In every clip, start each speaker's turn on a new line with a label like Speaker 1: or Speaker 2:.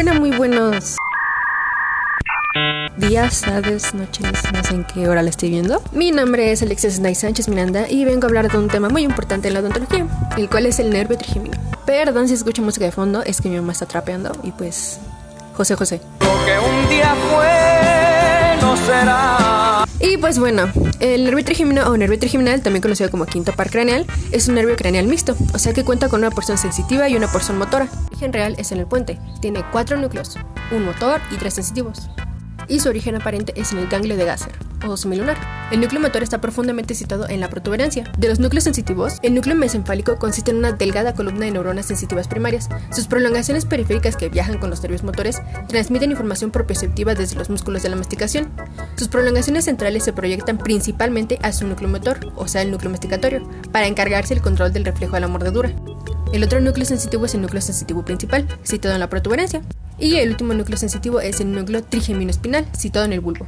Speaker 1: Muy buenos días, tardes, noches, no sé en qué hora la estoy viendo. Mi nombre es Alexia Snay Sánchez Miranda y vengo a hablar de un tema muy importante en la odontología, el cual es el nervio trigémino. Perdón si escucho música de fondo, es que mi mamá está trapeando y pues... José.
Speaker 2: Lo que un día fue, no será.
Speaker 1: Y pues bueno, el nervio trigémino o nervio trigeminal, también conocido como quinto par craneal, es un nervio craneal mixto, o sea que cuenta con una porción sensitiva y una porción motora. El origen real es en el puente, tiene 4 núcleos, un motor y 3 sensitivos. Y su origen aparente es en el ganglio de Gasser o semilunar. El núcleo motor está profundamente situado en la protuberancia. De los núcleos sensitivos, el núcleo mesencéfalico consiste en una delgada columna de neuronas sensitivas primarias. Sus prolongaciones periféricas que viajan con los nervios motores transmiten información propioceptiva desde los músculos de la masticación. Sus prolongaciones centrales se proyectan principalmente a su núcleo motor, o sea el núcleo masticatorio, para encargarse del control del reflejo de la mordedura. El otro núcleo sensitivo es el núcleo sensitivo principal, situado en la protuberancia. Y el último núcleo sensitivo es el núcleo trigeminoespinal, situado en el bulbo.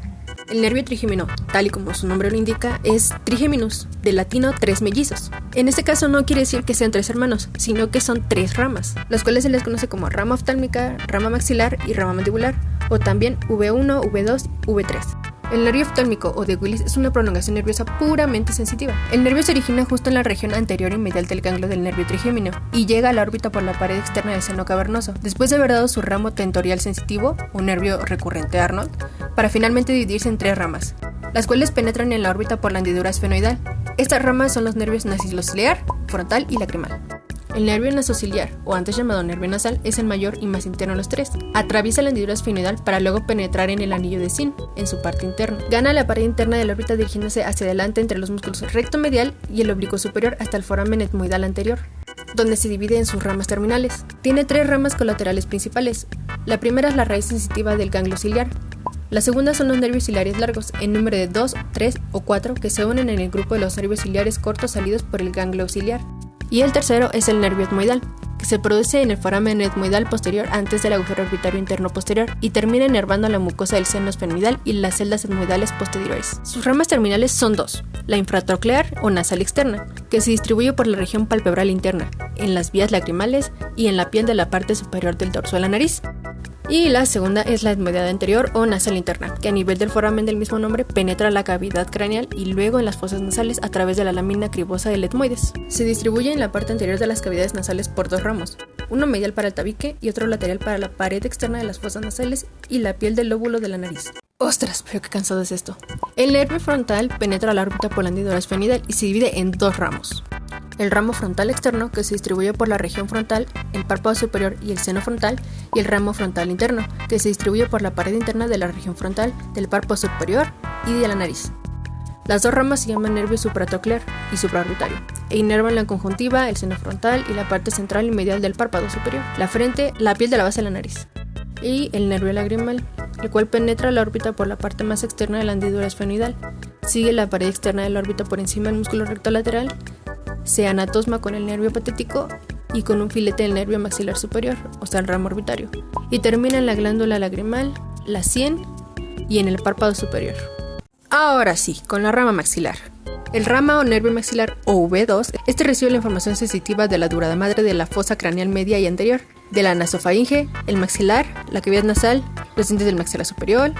Speaker 1: El nervio trigémino, tal y como su nombre lo indica, es trigeminus, del latino tres mellizos. En este caso no quiere decir que sean 3 hermanos, sino que son 3 ramas, las cuales se les conoce como rama oftálmica, rama maxilar y rama mandibular, o también V1, V2, V3. El nervio oftálmico o de Willis es una prolongación nerviosa puramente sensitiva. El nervio se origina justo en la región anterior y medial del ganglio del nervio trigémino y llega a la órbita por la pared externa del seno cavernoso, después de haber dado su ramo tentorial sensitivo, o nervio recurrente Arnold, para finalmente dividirse en 3 ramas, las cuales penetran en la órbita por la hendidura esfenoidal. Estas ramas son los nervios nasociliar, frontal y lacrimal. El nervio nasociliar, o antes llamado nervio nasal, es el mayor y más interno de los 3. Atraviesa la hendidura esfenoidal para luego penetrar en el anillo de Zinn, en su parte interna. Gana la pared interna de la órbita dirigiéndose hacia adelante entre los músculos recto medial y el oblicuo superior hasta el foramen etmoidal anterior, donde se divide en sus ramas terminales. Tiene 3 ramas colaterales principales. La primera es la raíz sensitiva del ganglio ciliar. La segunda son los nervios ciliares largos, en número de 2, 3 o 4, que se unen en el grupo de los nervios ciliares cortos salidos por el ganglio ciliar. Y el tercero es el nervio etmoidal, que se produce en el foramen etmoidal posterior antes del agujero orbitario interno posterior y termina inervando la mucosa del seno esfenoidal y las celdas etmoidales posteriores. Sus ramas terminales son 2, la infratrochlear o nasal externa, que se distribuye por la región palpebral interna, en las vías lacrimales y en la piel de la parte superior del dorso de la nariz. Y la segunda es la etmoidea anterior o nasal interna, que a nivel del foramen del mismo nombre penetra la cavidad craneal y luego en las fosas nasales a través de la lámina cribosa del etmoides. Se distribuye en la parte anterior de las cavidades nasales por 2 ramos, uno medial para el tabique y otro lateral para la pared externa de las fosas nasales y la piel del lóbulo de la nariz. ¡Ostras! Pero qué cansado es esto. El nervio frontal penetra la órbita por la hendidura esfenoidal y se divide en 2 ramos. El ramo frontal externo, que se distribuye por la región frontal, el párpado superior y el seno frontal, y el ramo frontal interno, que se distribuye por la pared interna de la región frontal, del párpado superior y de la nariz. Las 2 ramas se llaman nervio supratrochlear y supraorbitario, e inervan la conjuntiva, el seno frontal y la parte central y medial del párpado superior, la frente, la piel de la base de la nariz. Y el nervio lagrimal, el cual penetra la órbita por la parte más externa de la hendidura esfenoidal, sigue la pared externa de la órbita por encima del músculo recto lateral, se anatosma con el nervio patético y con un filete del nervio maxilar superior, o sea el ramo orbitario, y termina en la glándula lagrimal, la sien y en el párpado superior. Ahora sí, con la rama maxilar. El rama o nervio maxilar o V2, este recibe la información sensitiva de la durada madre de la fosa craneal media y anterior, de la nasofaringe, el maxilar, la cavidad nasal, los dientes del maxilar superior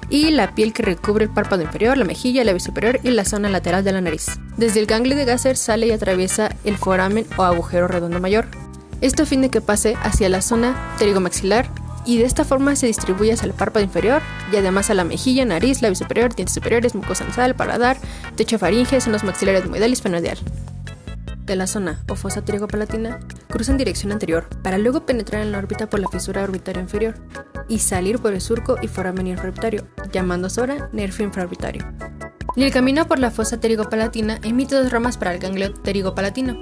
Speaker 1: y la piel que recubre el párpado inferior, la mejilla, el labio superior y la zona lateral de la nariz. Desde el ganglio de Gasser sale y atraviesa el foramen o agujero redondo mayor. Esto a fin de que pase hacia la zona pterigomaxilar y de esta forma se distribuye hacia el párpado inferior y además a la mejilla, nariz, labio superior, dientes superiores, mucosa nasal, paladar, techo faringe, senos maxilares etmoidal y esfenoidal. De la zona o fosa pterigopalatina cruza en dirección anterior para luego penetrar en la órbita por la fisura orbitaria inferior y salir por el surco y foramen infraorbitario, llamándose ahora nervio infraorbitario. Y el camino por la fosa pterigopalatina emite 2 ramas para el ganglio pterigopalatino.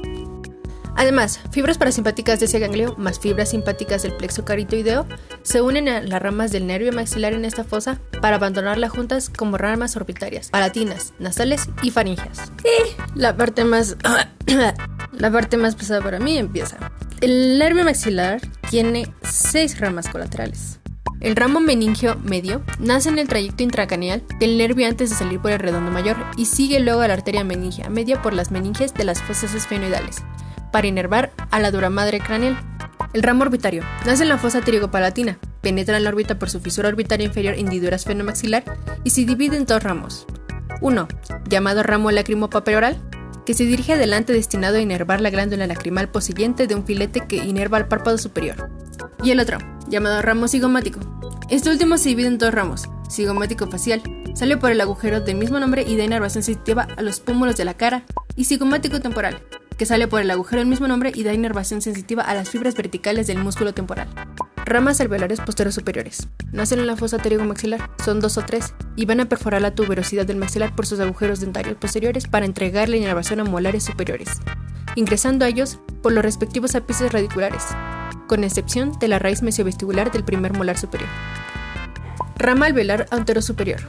Speaker 1: Además, fibras parasimpáticas de ese ganglio más fibras simpáticas del plexo carioideo se unen a las ramas del nervio maxilar en esta fosa para abandonarla juntas como ramas orbitarias, palatinas, nasales y faríngeas. Y la parte más pesada para mí empieza. El nervio maxilar tiene 6 ramas colaterales. El ramo meningio medio nace en el trayecto intracraneal del nervio antes de salir por el redondo mayor y sigue luego a la arteria meningia media por las meninges de las fosas esfenoidales, para inervar a la dura madre craneal. El ramo orbitario nace en la fosa pterigopalatina penetra en la órbita por su fisura orbitaria inferior en hendidura esfenomaxilar y se divide en dos ramos. Uno, llamado ramo lacrimopaperoral, que se dirige adelante destinado a inervar la glándula lacrimal posiblemente de un filete que inerva al párpado superior. Y el otro, llamado ramo cigomático. Este último se divide en dos ramos. Cigomático facial, sale por el agujero del mismo nombre y da inervación sensitiva a los pómulos de la cara, y cigomático temporal, que sale por el agujero del mismo nombre y da inervación sensitiva a las fibras verticales del músculo temporal. Ramas alveolares posteriores superiores. Nacen en la fosa pterygomaxilar, son 2 o 3, y van a perforar la tuberosidad del maxilar por sus agujeros dentarios posteriores para entregar la inervación a molares superiores, ingresando a ellos por los respectivos ápices radiculares, con excepción de la raíz mesiovestibular del primer molar superior. Rama alveolar anterosuperior.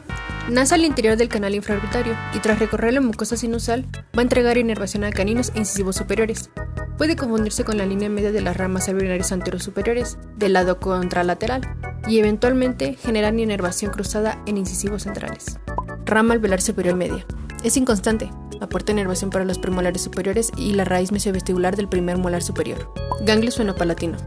Speaker 1: Nace al interior del canal infraorbitario y tras recorrer la mucosa sinusal va a entregar inervación a caninos e incisivos superiores. Puede confundirse con la línea media de las ramas alveolares anterosuperiores del lado contralateral y eventualmente generar inervación cruzada en incisivos centrales. Rama alveolar superior media. Es inconstante, aporta inervación para los premolares superiores y la raíz mesiovestibular del primer molar superior. Ganglio esfenopalatino.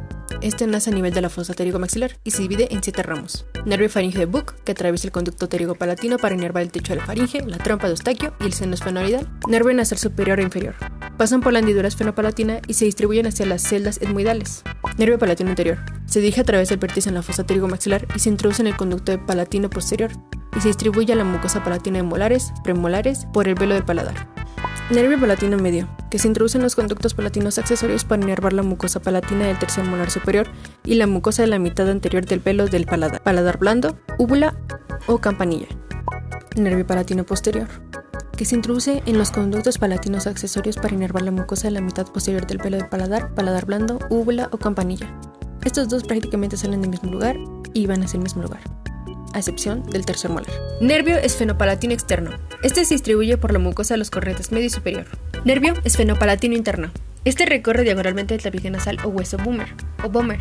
Speaker 1: Este nace a nivel de la fosa pterygomaxilar y se divide en 7 ramos. Nervio faríngeo de Buck, que atraviesa el conducto pterygopalatino para inervar el techo de la faringe, la trompa de Eustaquio y el seno esfenoidal. Nervio nasal superior e inferior. Pasan por la hendidura esfenopalatina y se distribuyen hacia las celdas etmoidales. Nervio palatino anterior. Se dirige a través del vértice en la fosa pterygomaxilar y se introduce en el conducto palatino posterior y se distribuye a la mucosa palatina de molares, premolares, por el velo del paladar. Nervio palatino medio, que se introduce en los conductos palatinos accesorios para inervar la mucosa palatina del tercer molar superior y la mucosa de la mitad anterior del velo del paladar, paladar blando, úvula o campanilla. Nervio palatino posterior, que se introduce en los conductos palatinos accesorios para inervar la mucosa de la mitad posterior del velo del paladar, paladar blando, úvula o campanilla. Estos dos prácticamente salen del mismo lugar y van hacia el mismo lugar, a excepción del tercer molar. Nervio esfenopalatino externo. Este se distribuye por la mucosa de los cornetes medio y superior. Nervio esfenopalatino interno. Este recorre diagonalmente el tabique nasal o hueso Böhmer.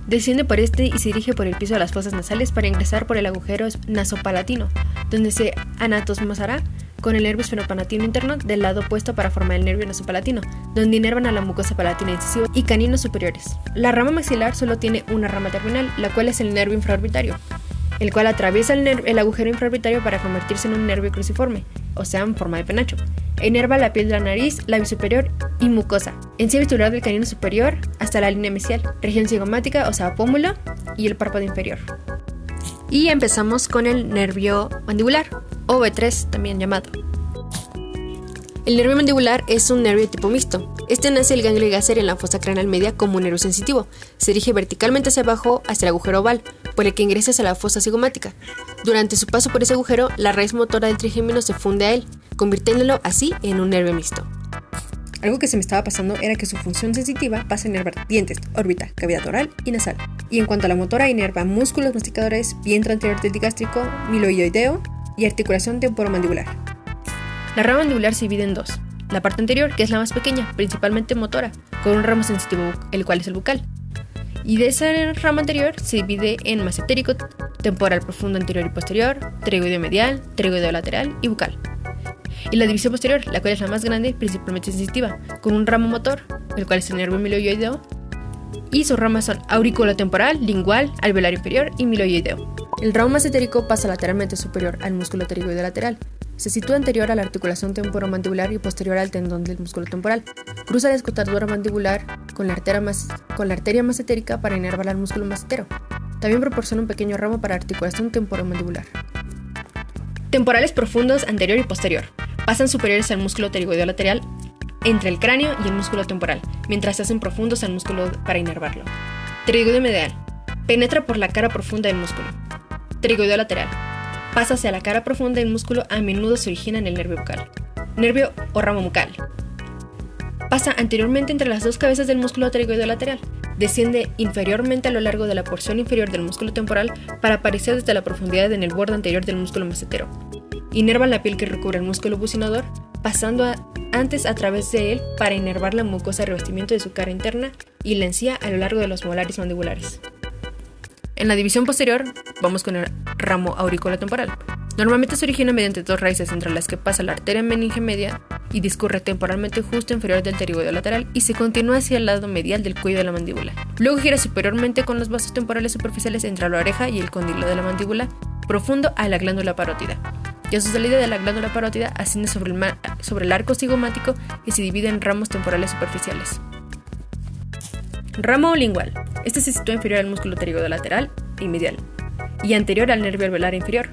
Speaker 1: Desciende por este y se dirige por el piso de las fosas nasales para ingresar por el agujero nasopalatino, donde se anatomizará con el nervio esfenopalatino interno del lado opuesto para formar el nervio nasopalatino, donde inervan a la mucosa palatina incisiva y caninos superiores. La rama maxilar solo tiene una rama terminal, la cual es el nervio infraorbitario, el cual atraviesa el agujero infraorbitario para convertirse en un nervio cruciforme, o sea, en forma de penacho. E inerva la piel de la nariz, labio superior y mucosa, encía vestibular del canino superior hasta la línea mesial, región cigomática, o sea, pómulo, y el párpado inferior. Y empezamos con el nervio mandibular, o V3 también llamado. El nervio mandibular es un nervio tipo mixto. Este nace del ganglio gáser en la fosa craneal media como un nervio sensitivo. Se dirige verticalmente hacia abajo hacia el agujero oval, por el que ingresa hacia la fosa cigomática. Durante su paso por ese agujero, la raíz motora del trigémino se funde a él, convirtiéndolo así en un nervio mixto. Algo que se me estaba pasando era que su función sensitiva pasa a inervar dientes, órbita, cavidad oral y nasal. Y en cuanto a la motora, inerva músculos masticadores, vientre anterior del digástrico, miloioideo y articulación temporomandibular. La rama mandibular se divide en dos. La parte anterior, que es la más pequeña, principalmente motora, con un ramo sensitivo, el cual es el bucal. Y de esa rama anterior se divide en masentérico, temporal profundo anterior y posterior, pterygoideo medial, pterygoideo lateral y bucal. Y la división posterior, la cual es la más grande, principalmente sensitiva, con un ramo motor, el cual es el nervio miloioideo, y sus ramas son auriculotemporal, lingual, alveolar inferior y miloioideo. El ramo masentérico pasa lateralmente superior al músculo pterygoideo lateral. Se sitúa anterior a la articulación temporomandibular y posterior al tendón del músculo temporal. Cruza la escotadura mandibular con la arteria masentérica para inervar al músculo masentero. También proporciona un pequeño ramo para articulación temporomandibular. Temporales profundos anterior y posterior. Pasan superiores al músculo pterygoideo lateral entre el cráneo y el músculo temporal, mientras se hacen profundos al músculo para inervarlo. Pterygoideo medial. Penetra por la cara profunda del músculo. Pterygoideo lateral. Pasa hacia la cara profunda del músculo, a menudo se origina en el nervio bucal. Nervio o ramo bucal. Pasa anteriormente entre las dos cabezas del músculo pterygoideo lateral. Desciende inferiormente a lo largo de la porción inferior del músculo temporal para aparecer desde la profundidad en el borde anterior del músculo masentero. Inerva la piel que recubre el músculo bucinador, pasando antes a través de él para inervar la mucosa de revestimiento de su cara interna y la encía a lo largo de los molares mandibulares. En la división posterior, vamos con el ramo auriculotemporal. Normalmente se origina mediante dos raíces entre las que pasa la arteria meninge media y discurre temporalmente justo inferior del pterigoideo lateral y se continúa hacia el lado medial del cuello de la mandíbula. Luego gira superiormente con los vasos temporales superficiales entre la oreja y el cóndilo de la mandíbula profundo a la glándula parótida. Y a su salida de la glándula parótida asciende sobre el arco cigomático y se divide en ramos temporales superficiales. Ramo lingual. Este se sitúa inferior al músculo pterigoideo lateral y medial y anterior al nervio alveolar inferior.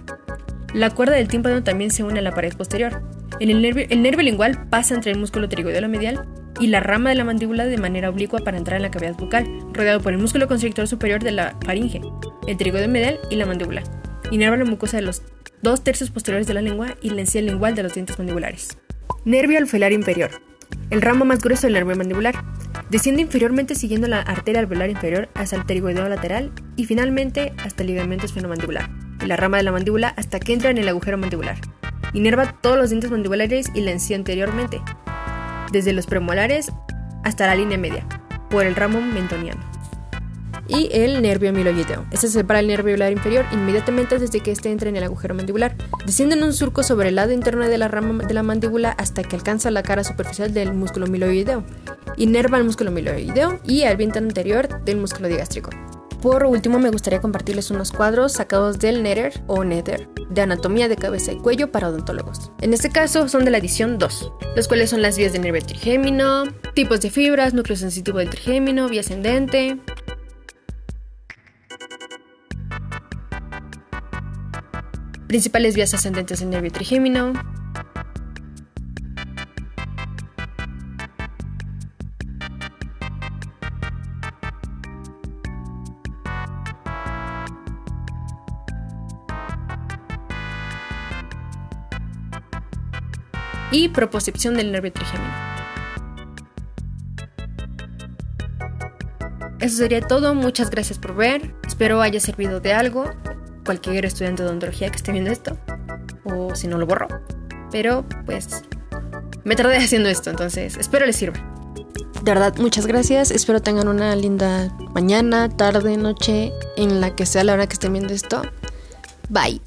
Speaker 1: La cuerda del tímpano también se une a la pared posterior. El nervio lingual pasa entre el músculo pterigoideo medial y la rama de la mandíbula de manera oblicua para entrar en la cavidad bucal, rodeado por el músculo constrictor superior de la faringe, el pterigoideo medial y la mandíbula. Inerva la mucosa de los 2/3 posteriores de la lengua y la encía lingual de los dientes mandibulares. Nervio alveolar inferior. El ramo más grueso del nervio mandibular. Desciende inferiormente siguiendo la arteria alveolar inferior hasta el pterigoideo lateral y finalmente hasta el ligamento esfenomandibular y la rama de la mandíbula hasta que entra en el agujero mandibular. Inerva todos los dientes mandibulares y la encía anteriormente, desde los premolares hasta la línea media, por el ramo mentoniano. Y el nervio amiloideo. Este separa el nervio alveolar inferior inmediatamente desde que éste entra en el agujero mandibular. Desciende en un surco sobre el lado interno de la rama de la mandíbula hasta que alcanza la cara superficial del músculo amiloideo. Inerva el músculo amiloideo y el vientre anterior del músculo digástrico. Por último, me gustaría compartirles unos cuadros sacados del NETER o NETER de anatomía de cabeza y cuello para odontólogos. En este caso son de la edición 2, los cuales son las vías del nervio trigémino, tipos de fibras, núcleo sensitivo del trigémino, vía ascendente, principales vías ascendentes del nervio trigémino, y propriocepción del nervio trigémino. Eso sería todo, muchas gracias por ver, espero haya servido de algo, cualquier estudiante de odontología que esté viendo esto, o si no lo borro, pero pues me tardé haciendo esto, entonces espero les sirva. De verdad, muchas gracias, espero tengan una linda mañana, tarde, noche, en la que sea la hora que estén viendo esto. Bye.